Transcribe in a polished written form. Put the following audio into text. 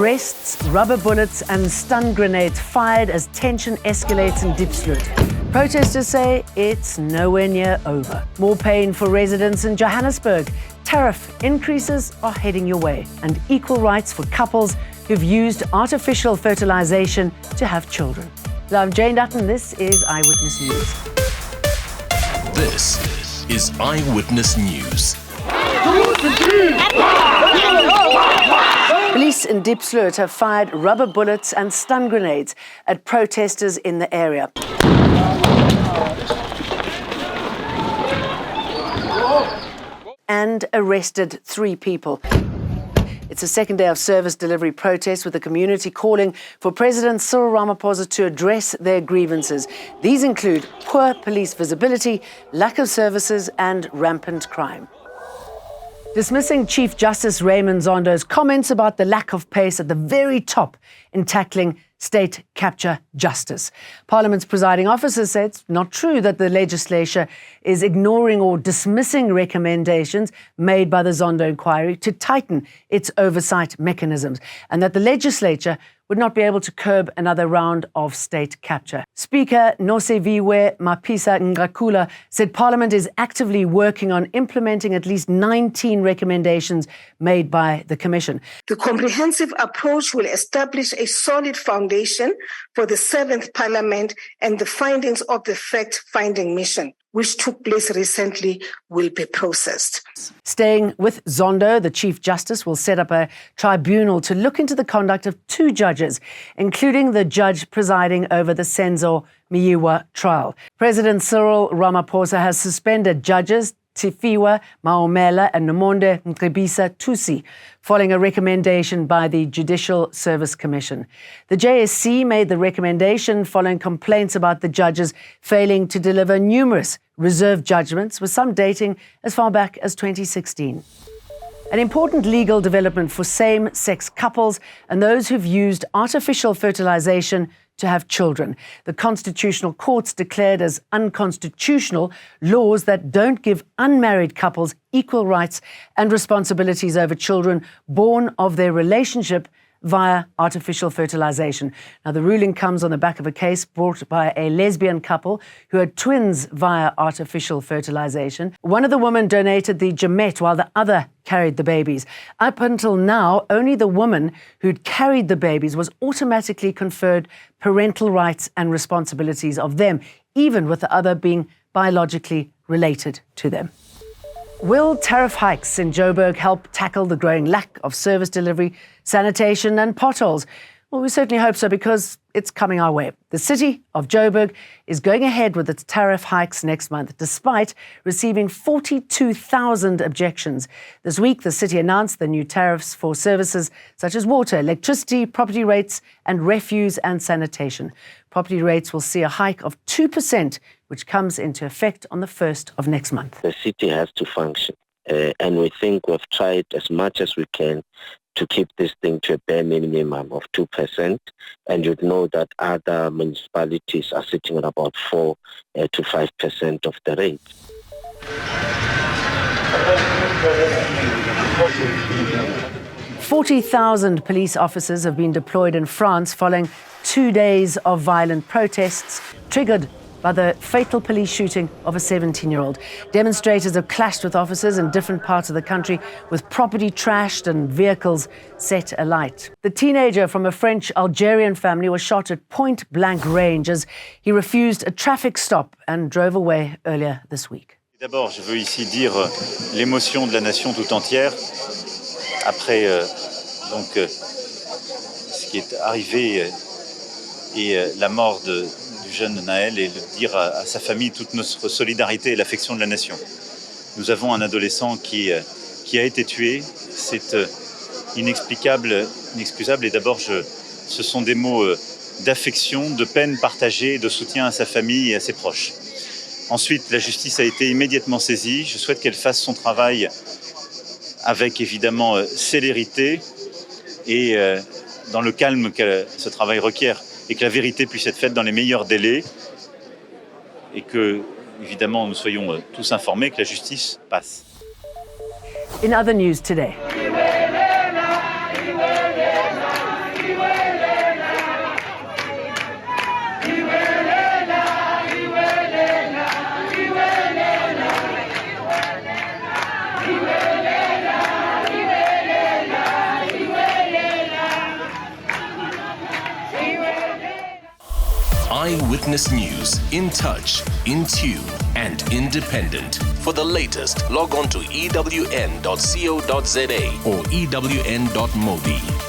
arrests, rubber bullets and stun grenades fired as tension escalates in Diepsloot. Protesters say it's nowhere near over. More pain for residents in Johannesburg. Tariff increases are heading your way, and equal rights for couples who've used artificial fertilisation to have children. I'm Jane Dutton. This is Eyewitness News. This is Eyewitness News. Police in Diepsloot have fired rubber bullets and stun grenades at protesters in the area. And arrested 3 people. It's the second day of service delivery protests, with the community calling for President Cyril Ramaphosa to address their grievances. These include poor police visibility, lack of services and rampant crime. Dismissing Chief Justice Raymond Zondo's comments about the lack of pace at the very top in tackling state capture justice. Parliament's presiding officer said it's not true that the legislature is ignoring or dismissing recommendations made by the Zondo inquiry to tighten its oversight mechanisms, and that the legislature would not be able to curb another round of state capture. Speaker Nosiviwe Mapisa Ngakula said Parliament is actively working on implementing at least 19 recommendations made by the Commission. The comprehensive approach will establish a solid foundation for the 7th Parliament, and the findings of the fact-finding mission, which took place recently, will be processed. Staying with Zondo, the Chief Justice will set up a tribunal to look into the conduct of 2 judges, including the judge presiding over the Senzo Miyiwa trial. President Cyril Ramaphosa has suspended judges Tifiwa Maomela and Nomonde Mcebisa Tusi, following a recommendation by the Judicial Service Commission. The JSC made the recommendation following complaints about the judges failing to deliver numerous reserved judgments, with some dating as far back as 2016. An important legal development for same-sex couples and those who've used artificial fertilisation to have children. The Constitutional Courts declared as unconstitutional laws that don't give unmarried couples equal rights and responsibilities over children born of their relationship via artificial fertilisation. Now, the ruling comes on the back of a case brought by a lesbian couple who had twins via artificial fertilisation. One of the women donated the gamete while the other carried the babies. Up until now, only the woman who'd carried the babies was automatically conferred parental rights and responsibilities of them, even with the other being biologically related to them. Will tariff hikes in Joburg help tackle the growing lack of service delivery, sanitation and potholes? Well, we certainly hope so, because it's coming our way. The city of Joburg is going ahead with its tariff hikes next month, despite receiving 42,000 objections. This week, the city announced the new tariffs for services such as water, electricity, property rates and refuse and sanitation. Property rates will see a hike of 2%, which comes into effect on the 1st of next month. The city has to function, and we think we've tried as much as we can to keep this thing to a bare minimum of 2%, and you'd know that other municipalities are sitting at about 4 to 5% of the rate. "40,000 police officers have been deployed in France following 2 days of violent protests triggered by the fatal police shooting of a 17-year-old. Demonstrators have clashed with officers in different parts of the country, with property trashed and vehicles set alight. The teenager from a French-Algerian family was shot at point-blank range as he refused a traffic stop and drove away earlier this week. D'abord, je veux ici dire l'émotion de la nation tout entière après ce qui est arrivé et la mort du jeune Naël, et de dire à sa famille toute notre solidarité et l'affection de la nation. Nous avons un adolescent qui a été tué. C'est inexplicable, inexcusable, et d'abord ce sont des mots d'affection, de peine partagée, de soutien à sa famille et à ses proches. Ensuite, la justice a été immédiatement saisie. Je souhaite qu'elle fasse son travail avec évidemment célérité et dans le calme que ce travail requiert, et que la vérité puisse être faite dans les meilleurs délais, et que, évidemment, nous soyons tous informés, que la justice passe. In other news today, Eyewitness News. In touch, in tune, and independent. For the latest, log on to ewn.co.za or ewn.mobi.